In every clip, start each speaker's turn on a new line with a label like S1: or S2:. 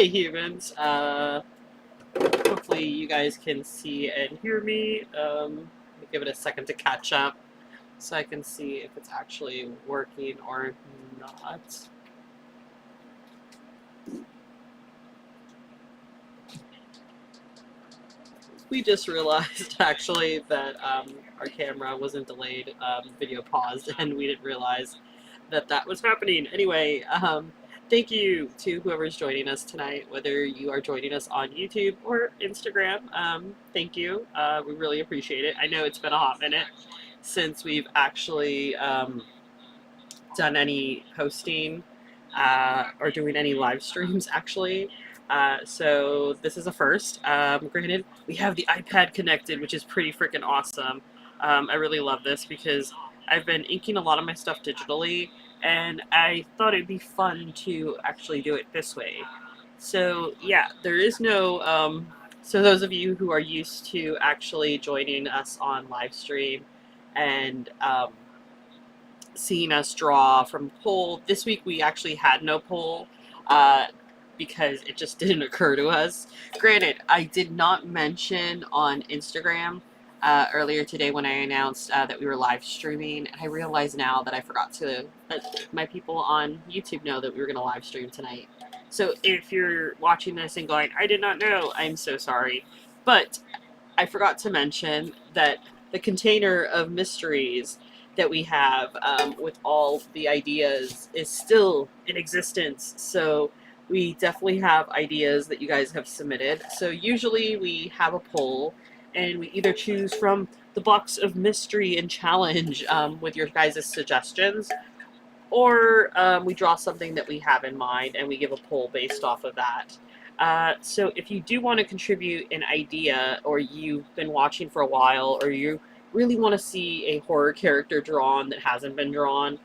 S1: Hey humans, hopefully you guys can see and hear me. Let me give it a second to catch up so I can see if it's actually working or not. We just realized actually that our camera wasn't delayed, video paused, and we didn't realize that that was happening. Anyway, thank you to whoever's joining us tonight, whether you are joining us on YouTube or Instagram. Thank you. We really appreciate it. I know it's been a hot minute since we've actually done any posting or doing any live streams, actually. So this is a first. Granted, we have the iPad connected, which is pretty freaking awesome. I really love this because I've been inking a lot of my stuff digitally, and I thought it'd be fun to actually do it this way. So yeah, there is no. So those of you who are used to actually joining us on live stream and seeing us draw from poll. This week we actually had no poll because it just didn't occur to us. Granted, I did not mention on Instagram earlier today when I announced that we were live streaming, and I realize now that I forgot to let my people on YouTube know that we were going to live stream tonight. So if you're watching this and going, I did not know, I'm so sorry. But I forgot to mention that the container of mysteries that we have with all the ideas is still in existence. So we definitely have ideas that you guys have submitted. So usually we have a poll and we either choose from the box of mystery and challenge with your guys' suggestions, or we draw something that we have in mind and we give a poll based off of that. So if you do want to contribute an idea, or you've been watching for a while, or you really want to see a horror character drawn that hasn't been drawn,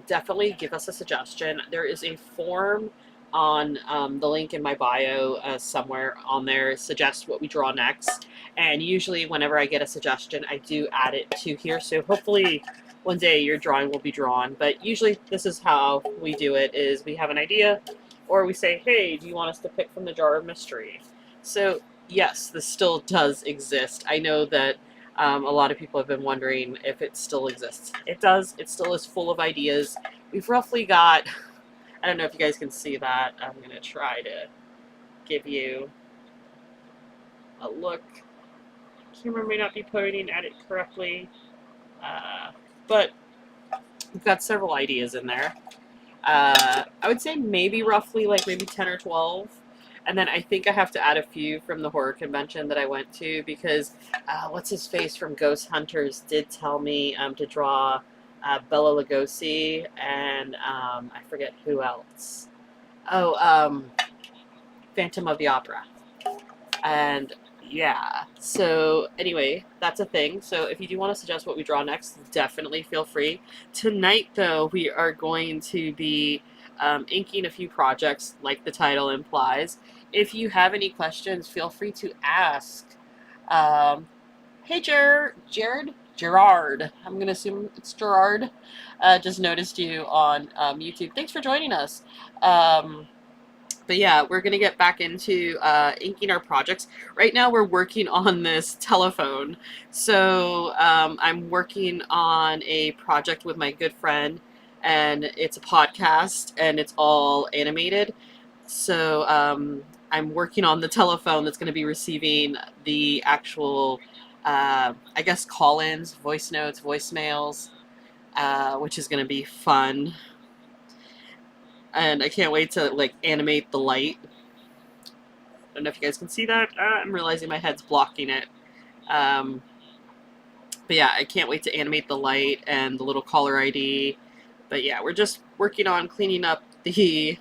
S1: definitely give us a suggestion. There is a form on the link in my bio somewhere on there, suggest what we draw next. And usually whenever I get a suggestion, I do add it to here. So hopefully one day your drawing will be drawn. But usually this is how we do it, is we have an idea, or we say, hey, do you want us to pick from the jar of mystery? So yes, this still does exist. I know that a lot of people have been wondering if it still exists. It does. It still is full of ideas. We've roughly got, I don't know if you guys can see that. I'm going to try to give you a look. Camera may not be pointing at it correctly, but we've got several ideas in there. I would say maybe roughly like maybe 10 or 12. And then I think I have to add a few from the horror convention that I went to, because what's his face from Ghost Hunters did tell me to draw Bela Lugosi and I forget who else. Oh, Phantom of the Opera. And yeah, so anyway, that's a thing. So if you do want to suggest what we draw next, definitely feel free. Tonight, though, we are going to be inking a few projects, like the title implies. If you have any questions, feel free to ask. Hey, Gerard. I'm going to assume it's Gerard. Just noticed you on YouTube. Thanks for joining us. But yeah, we're going to get back into inking our projects. Right now we're working on this telephone. So I'm working on a project with my good friend, and it's a podcast, and it's all animated. So I'm working on the telephone that's going to be receiving the actual, I guess, call-ins, voice notes, voicemails, which is going to be fun. And I can't wait to like animate the light. I don't know if you guys can see that. I'm realizing my head's blocking it. But yeah, I can't wait to animate the light and the little caller ID. But yeah, we're just working on cleaning up the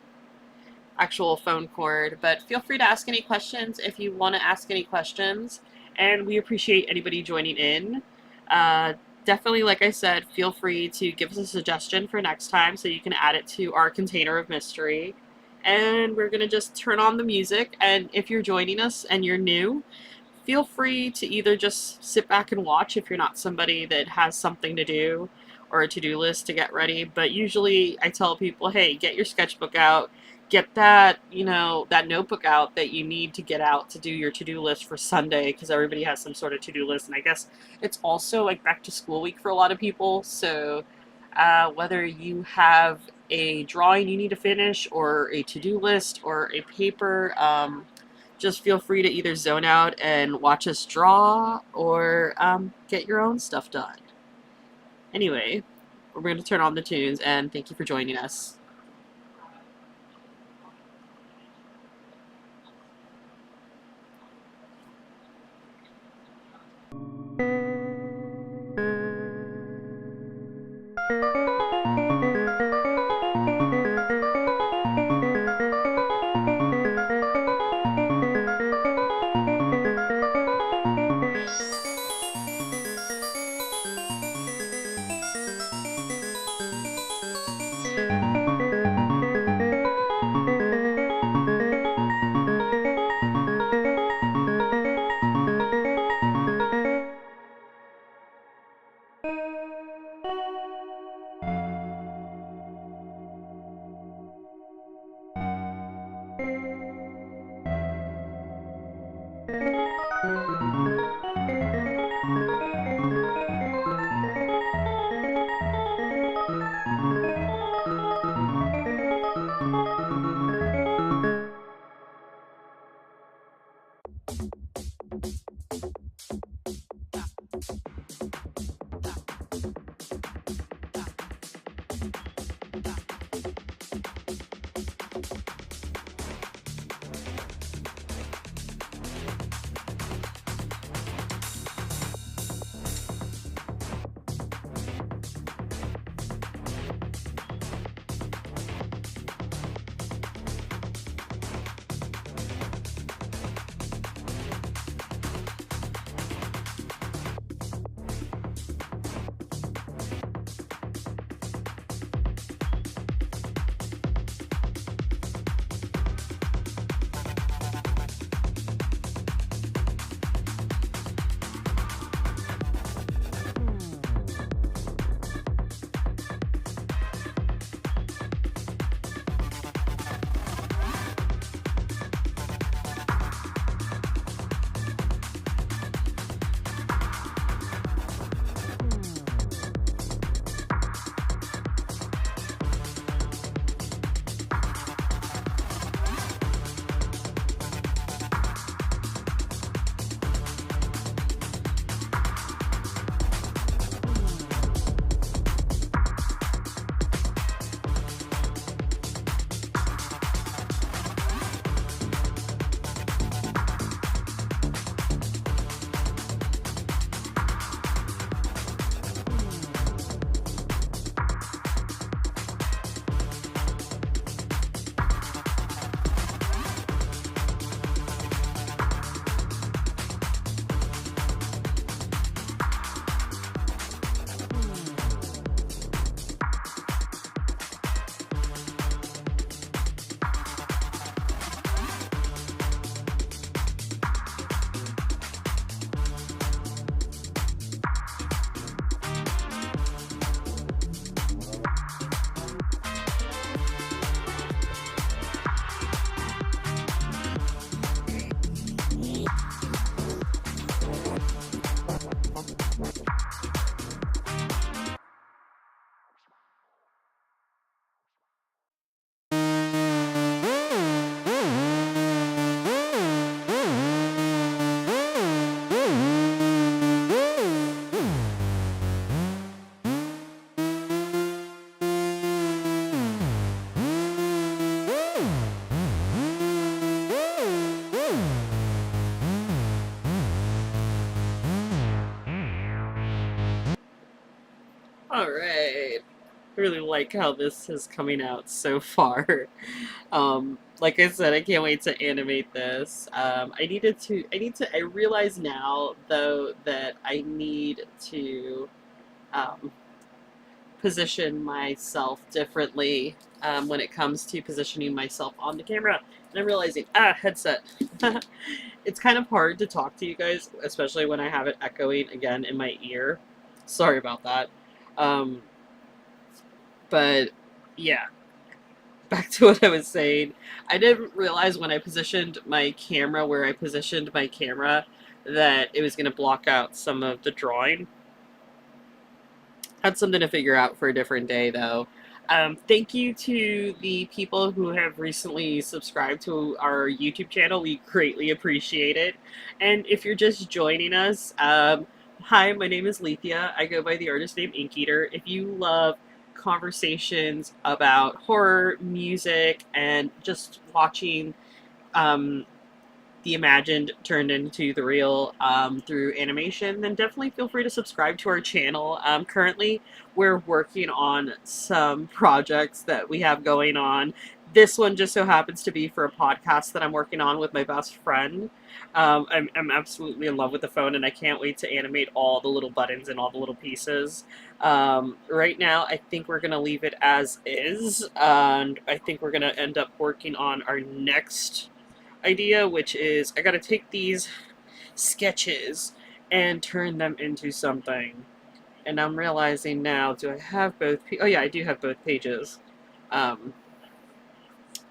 S1: actual phone cord. But feel free to ask any questions if you want to ask any questions. And we appreciate anybody joining in. Definitely, like I said, feel free to give us a suggestion for next time so you can add it to our container of mystery. And we're going to just turn on the music. And if you're joining us and you're new, feel free to either just sit back and watch if you're not somebody that has something to do or a to-do list to get ready. But usually I tell people, hey, get your sketchbook out, get that, you know, that notebook out that you need to get out to do your to-do list for Sunday, because everybody has some sort of to-do list. And I guess it's also like back to school week for a lot of people. So whether you have a drawing you need to finish or a to-do list or a paper, just feel free to either zone out and watch us draw or get your own stuff done. Anyway, we're going to turn on the tunes, and thank you for joining us. All right. I really like how this is coming out so far. Like I said, I can't wait to animate this. I realize now though that I need to um, position myself differently when it comes to positioning myself on the camera. And I'm realizing, headset. It's kind of hard to talk to you guys, especially when I have it echoing again in my ear. Sorry about that. Um, but yeah, back to what I was saying. I didn't realize when I positioned my camera where I positioned my camera that it was going to block out some of the drawing. That's something to figure out for a different day, though. Thank you to the people who have recently subscribed to our YouTube channel. We greatly appreciate it. And if you're just joining us, hi, my name is Lethea. I go by the artist name Ink Eater. If you love conversations about horror, music, and just watching the imagined turned into the real through animation, then definitely feel free to subscribe to our channel. Currently, we're working on some projects that we have going on. This one just so happens to be for a podcast that I'm working on with my best friend. I'm absolutely in love with the phone, and I can't wait to animate all the little buttons and all the little pieces. Right now, I think we're going to leave it as is, and I think we're going to end up working on our next idea, which is I gotta take these sketches and turn them into something. And I'm realizing now, do I have both? Oh yeah, I do have both pages.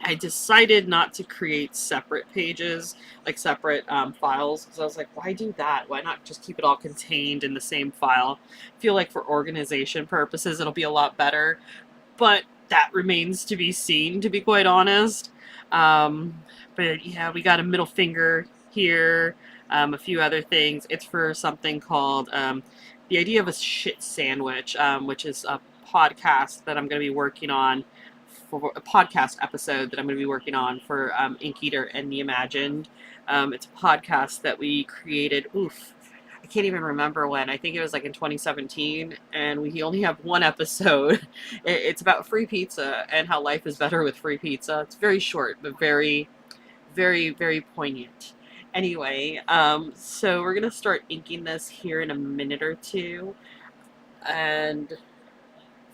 S1: I decided not to create separate pages, like separate files, because I was like, why do that? Why not just keep it all contained in the same file? I feel like for organization purposes, it'll be a lot better. But that remains to be seen, to be quite honest. But yeah, we got a middle finger here, a few other things. It's for something called The Idea of a Shit Sandwich, which is a podcast that I'm going to be working on, for a podcast episode that I'm going to be working on for Ink Eater and the Imagined. It's a podcast that we created, I can't even remember when. I think it was like in 2017, and we only have one episode. It's about free pizza and how life is better with free pizza. It's very short, but very, very, very poignant. Anyway, so we're going to start inking this here in a minute or two. And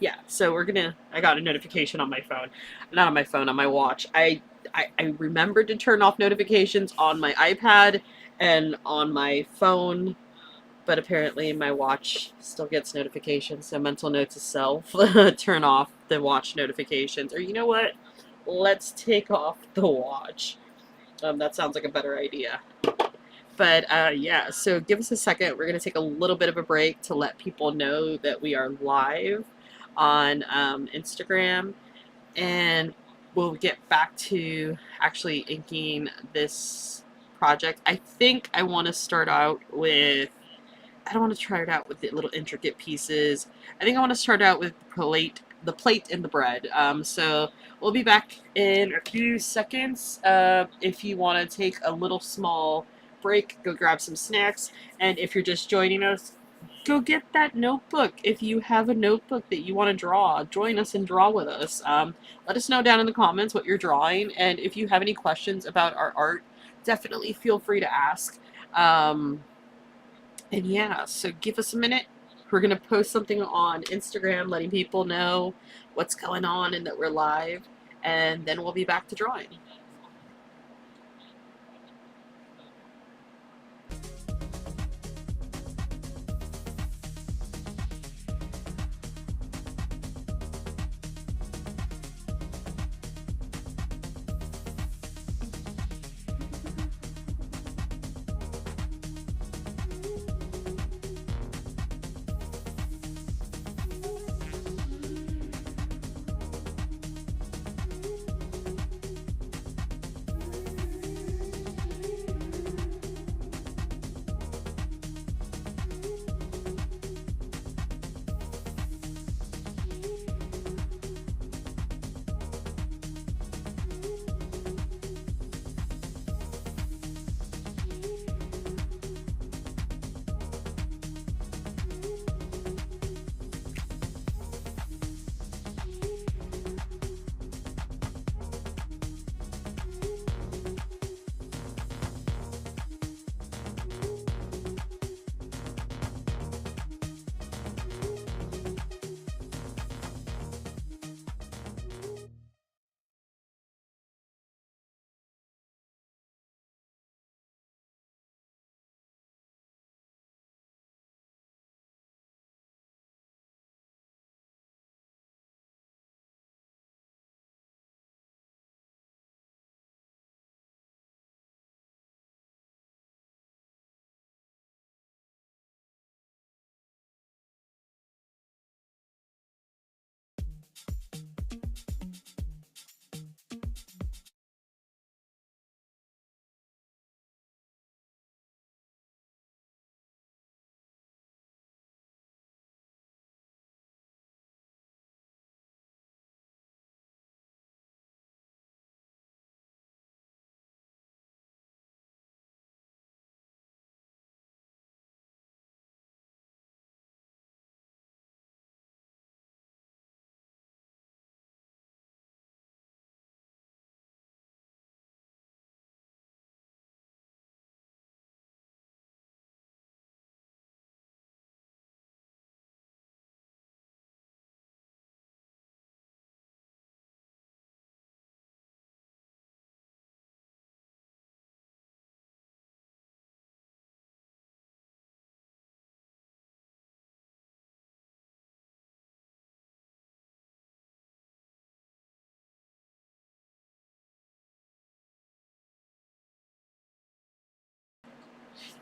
S1: yeah, so I got a notification on my phone. Not on my phone, on my watch. I remembered to turn off notifications on my iPad and on my phone, but apparently my watch still gets notifications, so mental note to self, turn off the watch notifications. Or you know what? Let's take off the watch. That sounds like a better idea. But yeah, so give us a second. We're going to take a little bit of a break to let people know that we are live on Instagram, and we'll get back to actually inking this project. I think I want to start out with, I don't want to try it out with the little intricate pieces. I think I want to start out with the plate and the bread. So we'll be back in a few seconds. If you want to take a little small break, go grab some snacks. And if you're just joining us, go get that notebook. If you have a notebook that you want to draw, join us and draw with us. Let us know down in the comments what you're drawing. And if you have any questions about our art, definitely feel free to ask. And yeah, so give us a minute. We're going to post something on Instagram letting people know what's going on and that we're live. And then we'll be back to drawing.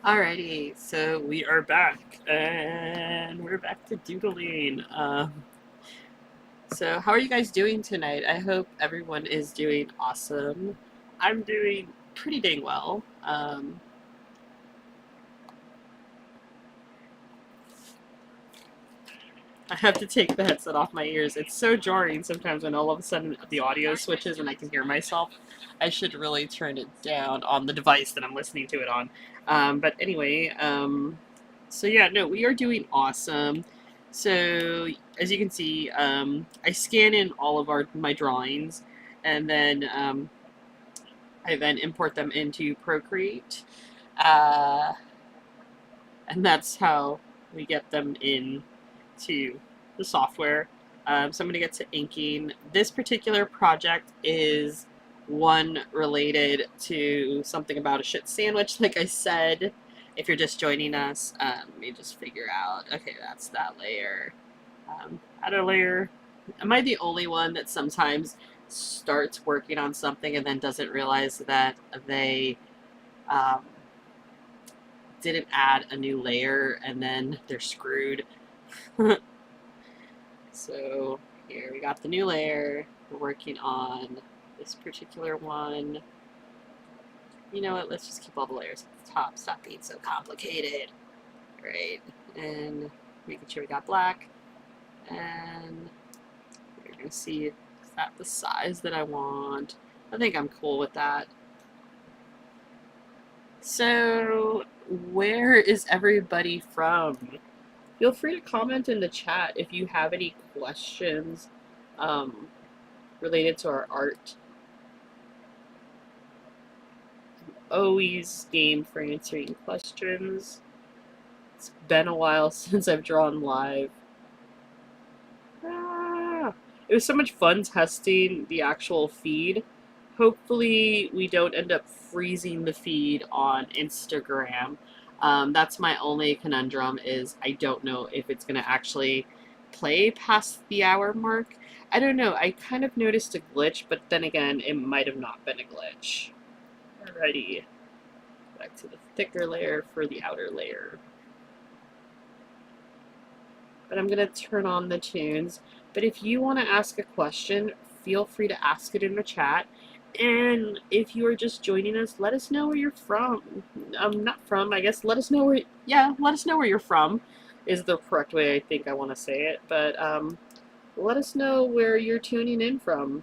S1: Alrighty, so we are back, and we're back to doodling. So how are you guys doing tonight? I hope everyone is doing awesome. I'm doing pretty dang well. I have to take the headset off my ears. It's so jarring sometimes when all of a sudden the audio switches and I can hear myself. I should really turn it down on the device that I'm listening to it on. But anyway, so yeah, no, we are doing awesome. So as you can see, I scan in all of my drawings, and then I then import them into Procreate, uh, and that's how we get them into the software. So I'm going to get to inking. This particular project is one related to something about a shit sandwich, like I said. If you're just joining us, let me just figure out. Okay, that's that layer. Outer layer. Am I the only one that sometimes starts working on something and then doesn't realize that they um, didn't add a new layer and then they're screwed? So here we got the new layer. We're working on this particular one. You know what? Let's just keep all the layers at the top. Stop being so complicated. All right, and making sure we got black. And we're gonna see, is that the size that I want? I think I'm cool with that. So, where is everybody from? Feel free to comment in the chat if you have any questions um, related to our art. Always game for answering questions. It's been a while since I've drawn live. It was so much fun testing the actual feed. Hopefully, we don't end up freezing the feed on Instagram. That's my only conundrum, is I don't know if it's going to actually play past the hour mark. I don't know. I kind of noticed a glitch, but then again, it might have not been a glitch. Alrighty. Back to the thicker layer for the outer layer. But I'm going to turn on the tunes. But if you want to ask a question, feel free to ask it in the chat. And if you are just joining us, let us know where you're from. Not from, I guess. Let us know where. Yeah, let us know where you're from. Is the correct way I think I want to say it. But let us know where you're tuning in from.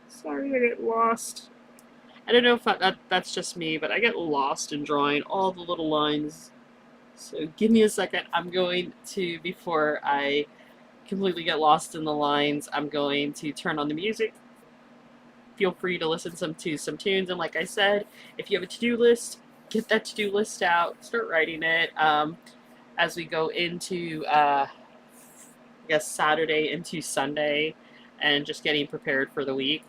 S1: Sorry, I get lost. I don't know if that's just me, but I get lost in drawing all the little lines. So give me a second. I'm going to, before I completely get lost in the lines, I'm going to turn on the music. Feel free to listen to some tunes. And like I said, if you have a to-do list, get that to-do list out. Start writing it as we go into, I guess, Saturday into Sunday, and just getting prepared for the week.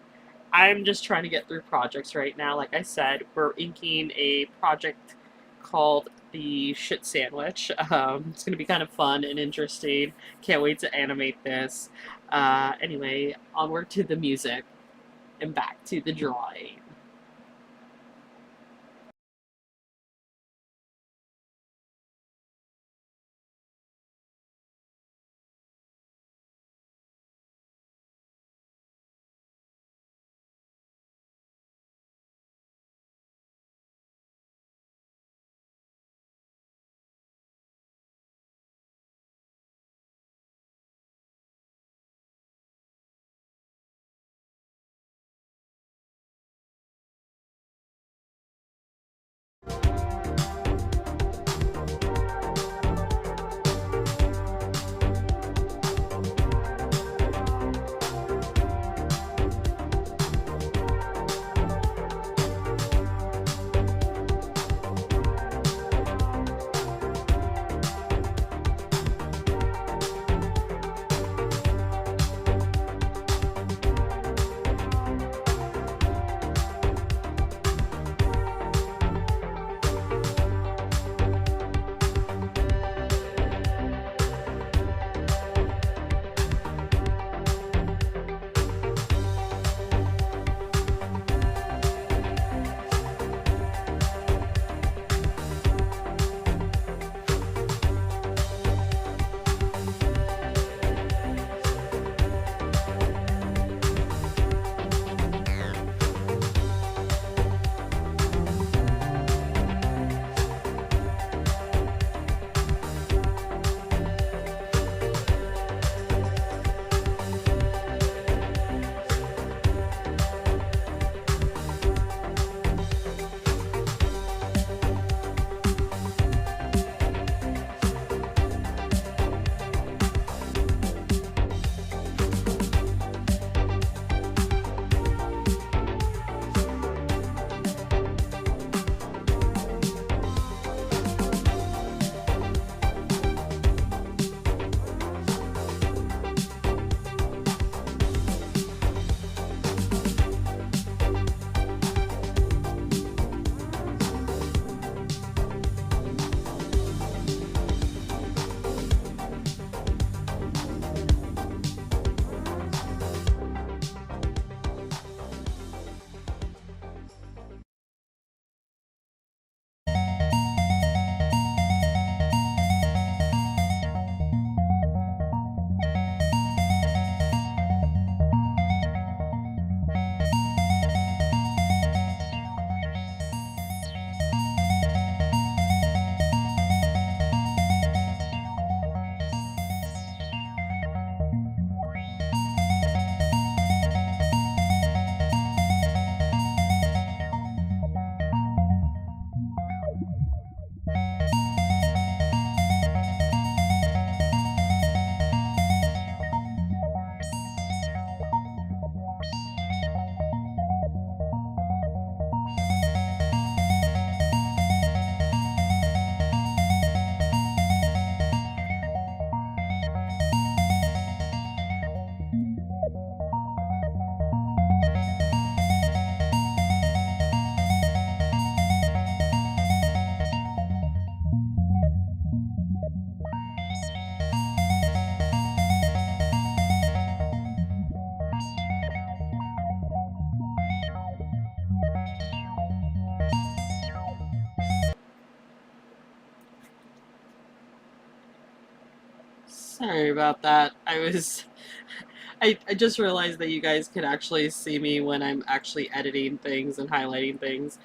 S1: I'm just trying to get through projects right now. Like I said, we're inking a project called the shit sandwich. It's going to be kind of fun and interesting. Can't wait to animate this. Anyway, onward to the music and back to the drawing. Sorry about that. I just realized that you guys could actually see me when I'm actually editing things and highlighting things.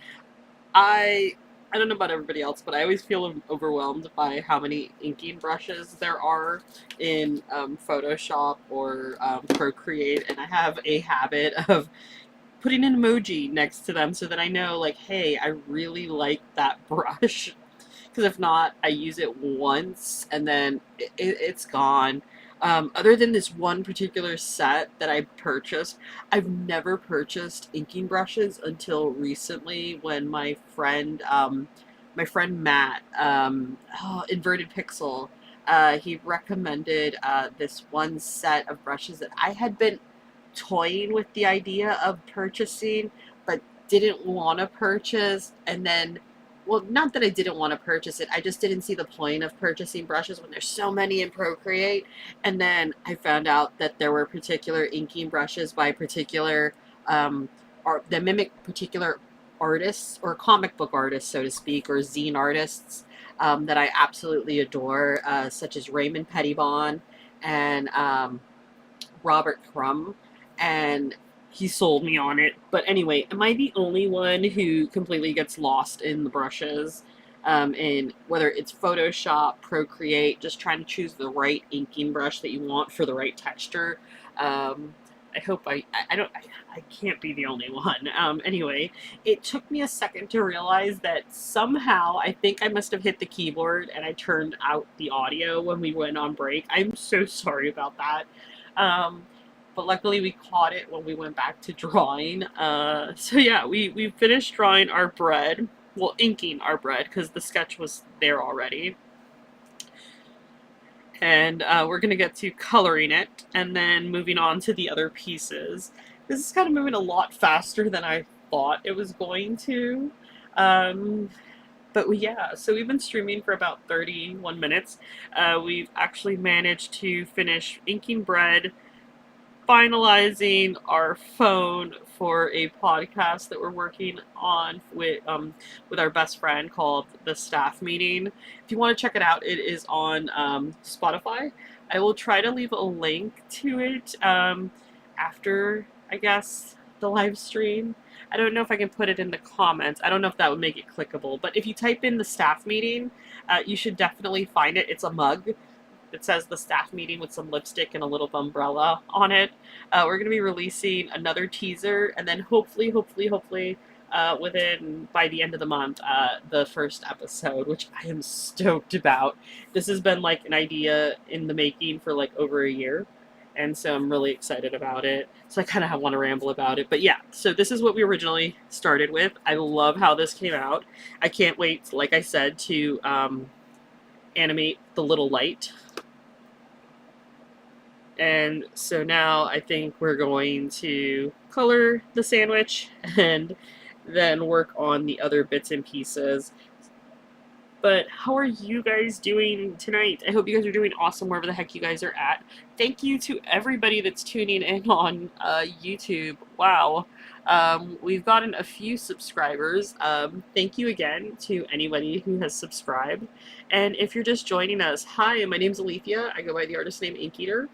S1: I I don't know about everybody else, but I always feel overwhelmed by how many inking brushes there are in Photoshop or Procreate, and I have a habit of putting an emoji next to them so that I know, like, hey, I really like that brush. Because if not, I use it once and then it's gone. Other than this one particular set that I purchased, I've never purchased inking brushes until recently when my friend Matt, Inverted Pixel, he recommended this one set of brushes that I had been toying with the idea of purchasing, but didn't want to purchase. And then, well, not that I didn't want to purchase it, I just didn't see the point of purchasing brushes when there's so many in Procreate. And then I found out that there were particular inking brushes by particular art that mimic particular artists or comic book artists, so to speak, or zine artists that I absolutely adore, such as Raymond Pettibon and Robert Crumb, and he sold me on it. But anyway, am I the only one who completely gets lost in the brushes? In whether it's Photoshop, Procreate, just trying to choose the right inking brush that you want for the right texture. I hope I don't I can't be the only one. Anyway, it took me a second to realize that somehow I think I must have hit the keyboard and I turned out the audio when we went on break. I'm so sorry about that. Um, but luckily we caught it when we went back to drawing. So yeah, we finished drawing our bread. Well, inking our bread because the sketch was there already. And we're going to get to coloring it and then moving on to the other pieces. This is kind of moving a lot faster than I thought it was going to. But yeah, so we've been streaming for about 31 minutes. We've actually managed to finish inking bread, finalizing our phone for a podcast that we're working on with our best friend called The Staff Meeting. If you want to check it out, it is on Spotify. I will try to leave a link to it after, I guess, the live stream. I don't know if I can put it in the comments. I don't know if that would make it clickable, but if you type in The Staff Meeting, you should definitely find it. It's a mug. It says The Staff Meeting with some lipstick and a little umbrella on it. We're going to be releasing another teaser, and then hopefully, by the end of the month, the first episode, which I am stoked about. This has been like an idea in the making for like over a year, and so I'm really excited about it. So I kind of want to ramble about it, but yeah. So this is what we originally started with. I love how this came out. I can't wait, like I said, to animate the little light. And so now I think we're going to color the sandwich and then work on the other bits and pieces. But how are you guys doing tonight? I hope you guys are doing awesome wherever the heck you guys are at. Thank you to everybody that's tuning in on YouTube. Wow. We've gotten a few subscribers. Thank you again to anybody who has subscribed. And if you're just joining us, hi, my name's Alethea. I go by the artist name Ink Eater.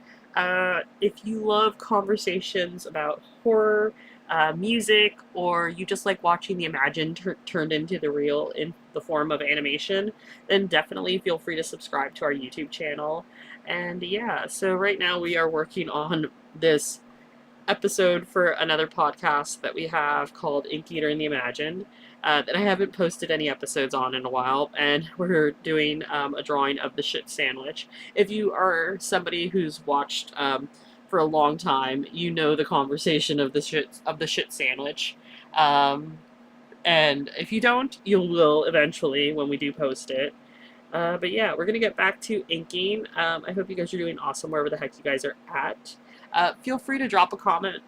S1: If you love conversations about horror, music, or you just like watching the imagined turned into the real in the form of animation, then definitely feel free to subscribe to our YouTube channel. And yeah, so right now we are working on this episode for another podcast that we have called Ink Eater and the Imagined. That I haven't posted any episodes on in a while, and we're doing a drawing of the shit sandwich. If you are somebody who's watched for a long time, you know the conversation of the shit sandwich. And if you don't, you will eventually when we do post it. But yeah, we're gonna get back to inking. I hope you guys are doing awesome wherever the heck you guys are at. Feel free to drop a comment,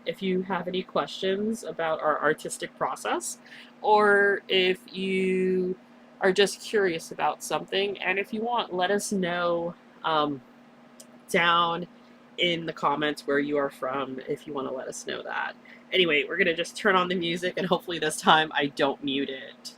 S1: if you have any questions about our artistic process, or if you are just curious about something. And if you want, let us know down in the comments where you are from if you want to let us know that. Anyway, we're going to just turn on the music, and hopefully this time I don't mute it.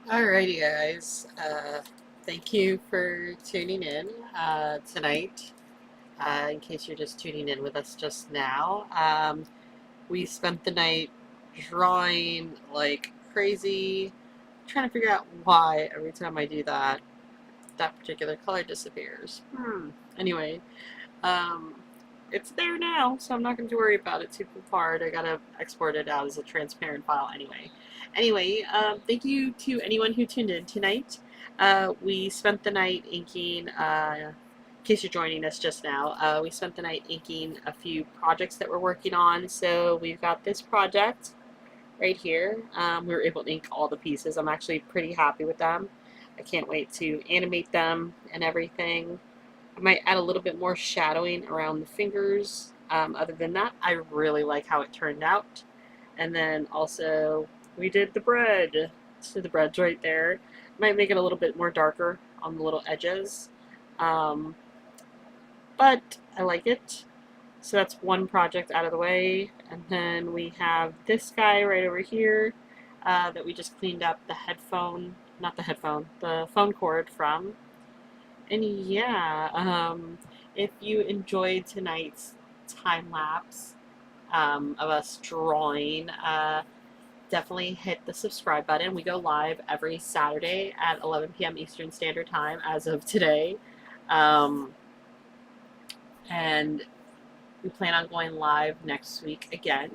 S1: Alrighty, guys. Thank you for tuning in tonight. In case you're just tuning in with us just now, we spent the night drawing like crazy, trying to figure out why every time I do that, that particular color disappears. Anyway, um, it's there now, so I'm not going to worry about it too hard. I gotta export it out as a transparent file anyway. Anyway, thank you to anyone who tuned in tonight. We spent the night inking, in case you're joining us just now, we spent the night inking a few projects that we're working on. So we've got this project right here. We were able to ink all the pieces. I'm actually pretty happy with them. I can't wait to animate them and everything. I might add a little bit more shadowing around the fingers. Other than that, I really like how it turned out. And then also, we did the bread. So the bread's right there. Might make it a little bit more darker on the little edges. But I like it. So that's one project out of the way. And then we have this guy right over here that we just cleaned up the headphone, not the headphone, the phone cord from. And yeah, if you enjoyed tonight's time lapse of us drawing, definitely hit the subscribe button. We go live every Saturday at 11 p.m. Eastern Standard Time as of today. And we plan on going live next week again.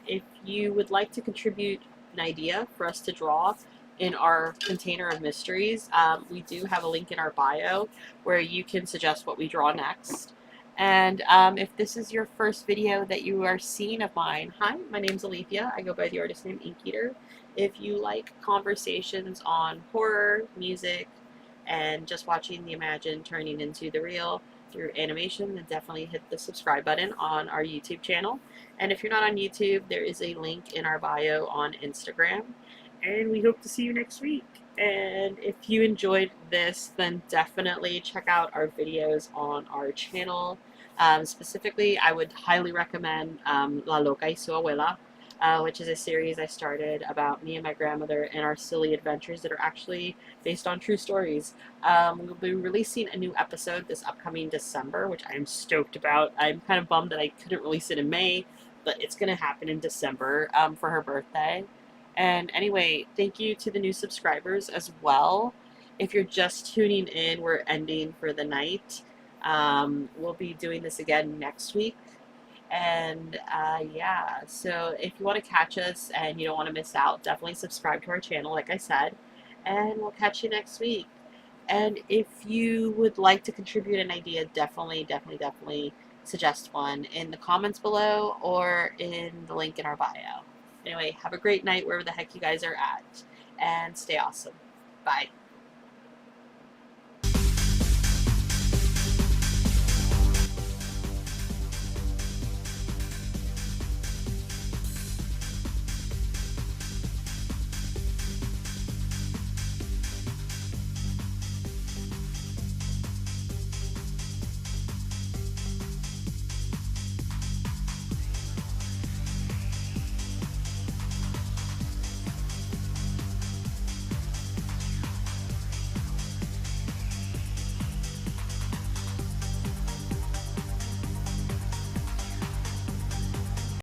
S1: If you would like to contribute an idea for us to draw in our container of mysteries, we do have a link in our bio where you can suggest what we draw next. And if this is your first video that you are seeing of mine, hi, my name's Alethea. I go by the artist name Ink Eater. If you like conversations on horror, music, and just watching the imagined turning into the real through animation, then definitely hit the subscribe button on our YouTube channel. And if you're not on YouTube, there is a link in our bio on Instagram. And we hope to see you next week. And if you enjoyed this, then definitely check out our videos on our channel. Specifically, I would highly recommend La Loca y su Abuela, which is a series I started about me and my grandmother and our silly adventures that are actually based on true stories. We'll be releasing a new episode this upcoming December, which I'm stoked about. I'm kind of bummed that I couldn't release it in May, but it's going to happen in December for her birthday. And anyway, thank you to the new subscribers as well. If you're just tuning in, we're ending for the night. We'll be doing this again next week. And yeah, so if you want to catch us and you don't want to miss out, definitely subscribe to our channel, like I said. And we'll catch you next week. And if you would like to contribute an idea, definitely suggest one in the comments below or in the link in our bio. Anyway, have a great night wherever the heck you guys are at, and stay awesome. Bye.